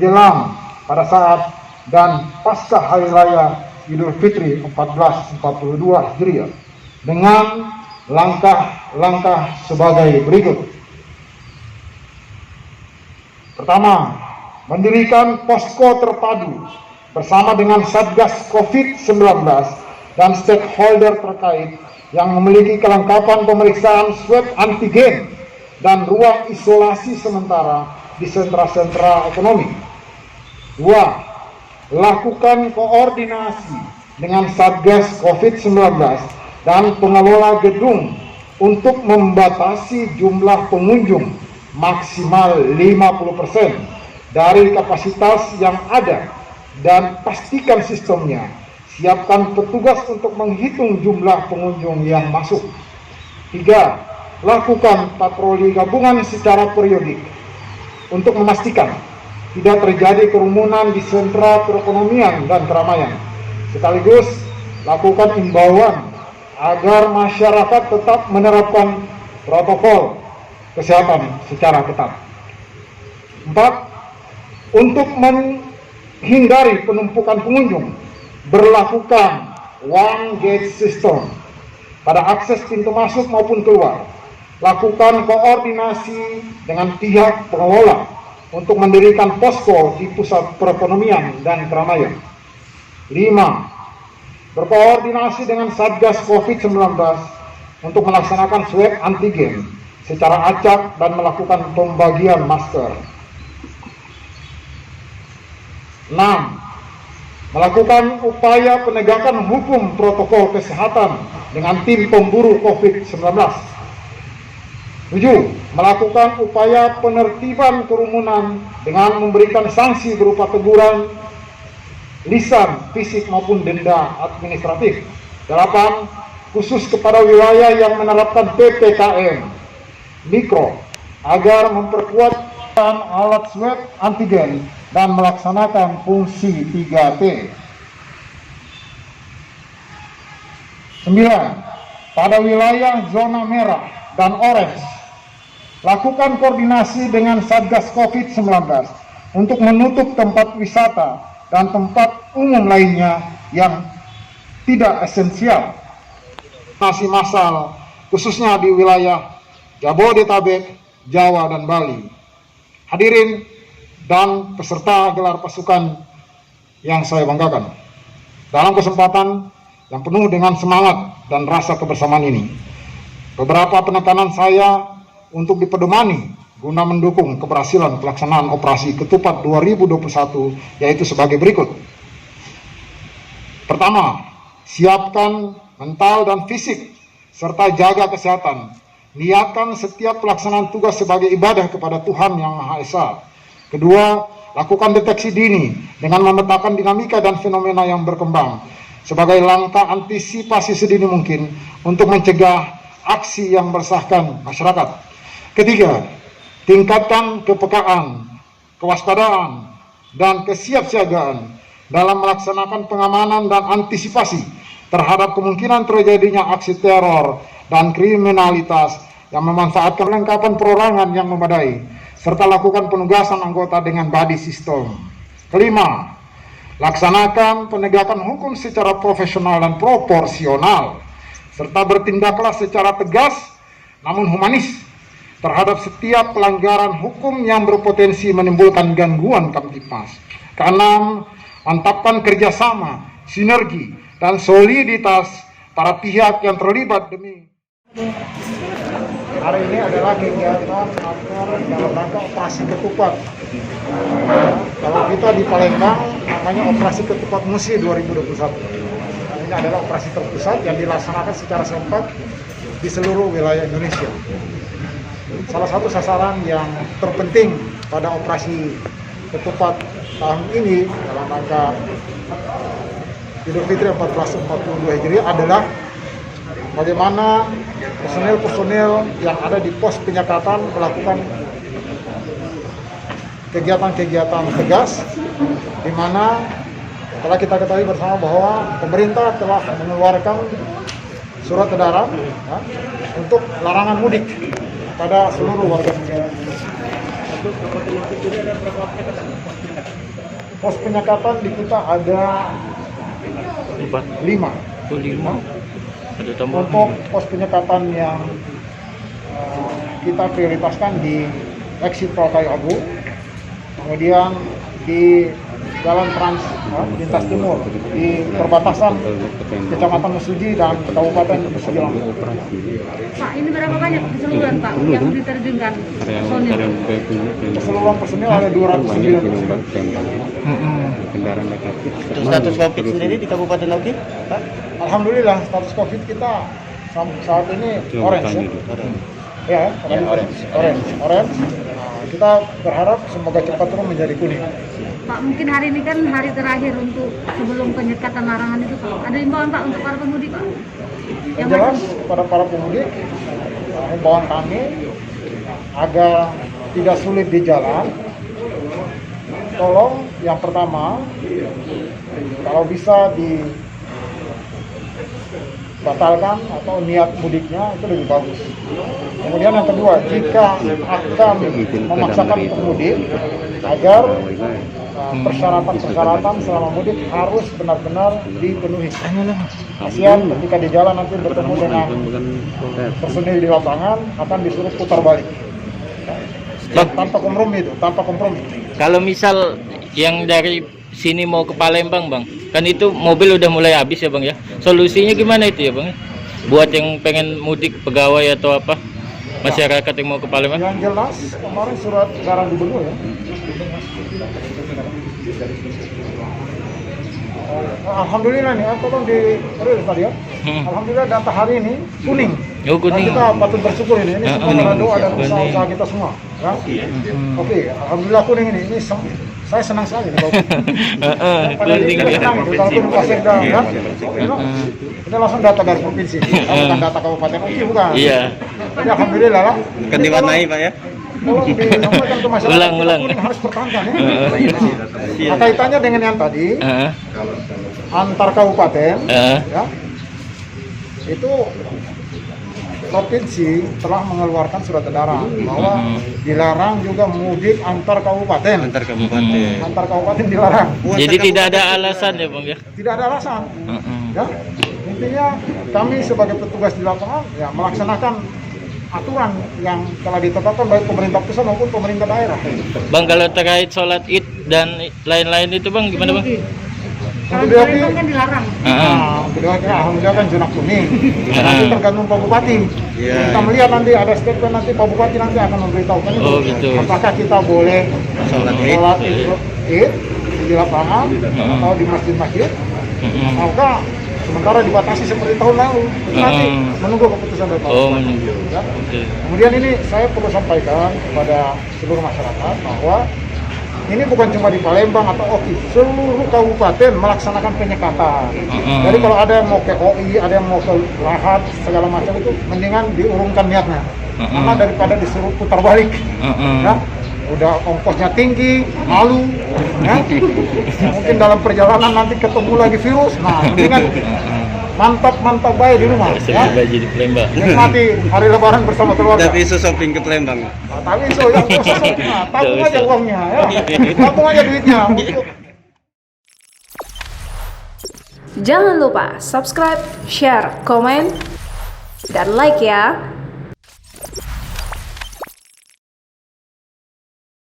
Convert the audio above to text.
menjelang pada saat dan pasca Hari Raya Idul Fitri 1442 Hijriah dengan langkah-langkah sebagai berikut. Pertama, mendirikan posko terpadu bersama dengan Satgas COVID-19 dan stakeholder terkait yang memiliki kelengkapan pemeriksaan swab antigen dan ruang isolasi sementara di sentra-sentra ekonomi. 2. Lakukan koordinasi dengan Satgas COVID-19 dan pengelola gedung untuk membatasi jumlah pengunjung maksimal 50% dari kapasitas yang ada dan pastikan sistemnya. Siapkan petugas untuk menghitung jumlah pengunjung yang masuk. 3. Lakukan patroli gabungan secara periodik untuk memastikan tidak terjadi kerumunan di sentra perekonomian dan keramaian. Sekaligus lakukan imbauan agar masyarakat tetap menerapkan protokol kesehatan secara ketat. 4. Untuk menghindari penumpukan pengunjung, berlakukan one gate system pada akses pintu masuk maupun keluar. Lakukan koordinasi dengan pihak pengelola untuk mendirikan posko di pusat perekonomian dan keramaian. 5. Berkoordinasi dengan Satgas COVID-19 untuk melaksanakan swab antigen secara acak dan melakukan pembagian masker. 6. Melakukan upaya penegakan hukum protokol kesehatan dengan tim pemburu COVID-19. 7. Melakukan upaya penertiban kerumunan dengan memberikan sanksi berupa teguran lisan, fisik maupun denda administratif. 8. Khusus kepada wilayah yang menerapkan PPKM mikro agar memperkuat alat swab antigen dan melaksanakan fungsi 3T. 9. Pada wilayah zona merah dan orange, lakukan koordinasi dengan Satgas COVID-19 untuk menutup tempat wisata dan tempat umum lainnya yang tidak esensial. Masih massal khususnya di wilayah Jabodetabek, Jawa, dan Bali. Hadirin dan peserta gelar pasukan yang saya banggakan, dalam kesempatan yang penuh dengan semangat dan rasa kebersamaan ini, beberapa penekanan saya untuk dipedomani guna mendukung keberhasilan pelaksanaan operasi Ketupat 2021 yaitu sebagai berikut. Pertama, siapkan mental dan fisik serta jaga kesehatan. Niatkan setiap pelaksanaan tugas sebagai ibadah kepada Tuhan Yang Maha Esa. Kedua, lakukan deteksi dini dengan memetakan dinamika dan fenomena yang berkembang sebagai langkah antisipasi sedini mungkin untuk mencegah aksi yang meresahkan masyarakat. Ketiga, tingkatkan kepekaan, kewaspadaan, dan kesiapsiagaan dalam melaksanakan pengamanan dan antisipasi terhadap kemungkinan terjadinya aksi teror dan kriminalitas yang memanfaatkan kelengkapan perorangan yang memadai, serta lakukan penugasan anggota dengan body system. Kelima, laksanakan penegakan hukum secara profesional dan proporsional, serta bertindaklah secara tegas namun humanis terhadap setiap pelanggaran hukum yang berpotensi menimbulkan gangguan Kamtipmas. Keenam, mantapkan kerjasama, sinergi, dan soliditas para pihak yang terlibat demi. Hari ini adalah kegiatan agar dalam rangka operasi Ketupat. Kalau kita di Palembang namanya operasi Ketupat Musi 2021. Ini adalah operasi terpusat yang dilaksanakan secara serempak di seluruh wilayah Indonesia. Salah satu sasaran yang terpenting pada operasi Ketupat tahun ini dalam rangka Idul Fitri 1442 Hijriah adalah bagaimana personel-personel yang ada di pos penyekatan melakukan kegiatan-kegiatan tegas, di mana telah kita ketahui bersama bahwa pemerintah telah mengeluarkan surat edaran untuk larangan mudik pada seluruh warga negara. Pos penyekatan di kita ada 5. Oh, 5. Ada tambahan. Untuk pos penyekatan yang kita prioritaskan di exit Tol Kayu Agung, kemudian di Jalan Trans Lintas Timur di perbatasan Kecamatan Mesuji dan Kabupaten Mesuji Lampung. Pak, ini berapa banyak keseluruhan Pak yang diterjunkan personil? Keseluruhan personil ada 209 personil. Untuk status COVID sendiri di Kabupaten Oki, Pak? Alhamdulillah status COVID kita saat ini orange ya. Ya, orange. Kita berharap semoga cepat turun menjadi kuning. Pak, mungkin hari ini kan hari terakhir untuk sebelum penyekatan larangan itu Pak. Ada imbauan Pak untuk para pemudik Pak? Yang jelas kepada para pemudik, himbauan kami agar tidak sulit di jalan. Tolong yang pertama, kalau bisa dibatalkan atau niat mudiknya itu lebih bagus. Kemudian yang kedua, jika akan memaksakan untuk mudik, agar persyaratan selama mudik harus benar-benar dipenuhi. Kasihan ketika di jalan nanti bertemu dengan personil di lapangan akan disuruh putar balik. Tanpa kompromi. Kalau misal yang dari sini mau ke Palembang Bang, kan itu mobil udah mulai habis ya Bang ya. Solusinya gimana itu ya Bang? Buat yang pengen mudik pegawai atau apa, masyarakat yang mau ke Palembang? Yang jelas kemarin surat edaran gubernur ya. Alhamdulillah nih, aku kan di rilis tadi ya. Alhamdulillah data hari ini kuning. Oh, kuning. Dan kita patut bersyukur ini semua karena doa dan usaha kita semua. Ya? Oke, alhamdulillah kuning ini. Saya senang sekali nih, Bapak. Kuning ya. Senang itu kalau pun pasir dah, ya. Kita langsung data dari provinsi, bukan data kabupaten Oki bukan. Iya. Jadi alhamdulillah lah. Akan diwarnai Pak ya? Tolong disampaikan ke masyarakat. Ulang. Kuning harus pertahankan ya. Nah, kaitannya dengan yang tadi, antar kabupaten, ya, itu provinsi telah mengeluarkan surat edaran bahwa dilarang juga mudik antar kabupaten. Antar kabupaten Dilarang. Jadi tidak ada alasan ya Bang ya? Tidak ada alasan. Ya, intinya kami sebagai petugas di lapangan ya melaksanakan aturan yang telah ditetapkan baik pemerintah pusat maupun pemerintah daerah. Bang, kalau terkait sholat Id dan lain-lain itu Bang gimana Bang? Kalau di Palembang kan dilarang. Alhamdulillah kan zona kuning. Nanti tergantung Pak Bupati. Kita melihat nanti ada statement nanti Pak Bupati nanti akan memberitahukan itu. Oh gitu. Apakah kita boleh sholat Id di lapangan atau di masjid-masjid? Maka sementara dibatasi seperti tahun lalu. Nanti menunggu keputusan dari Pak Bupati. Ya. Kemudian ini saya perlu sampaikan kepada seluruh masyarakat bahwa ini bukan cuma di Palembang atau Oki, seluruh kabupaten melaksanakan penyekatan. Jadi kalau ada yang mau ke OI, ada yang mau ke Lahat, segala macam itu, mendingan diurungkan niatnya. Karena daripada disuruh putar balik, ya, udah ongkosnya tinggi, malu, ya. Mungkin dalam perjalanan nanti ketemu lagi virus, nah mendingan mantap baik di rumah. Ya. Di Palembang. Nikmati hari Lebaran bersama keluarga. Tapi isu shopping ke Palembang. Tapi isu yang tabung aja uangnya, ya. Tabung aja duitnya. Jangan lupa subscribe, share, komen, dan like ya.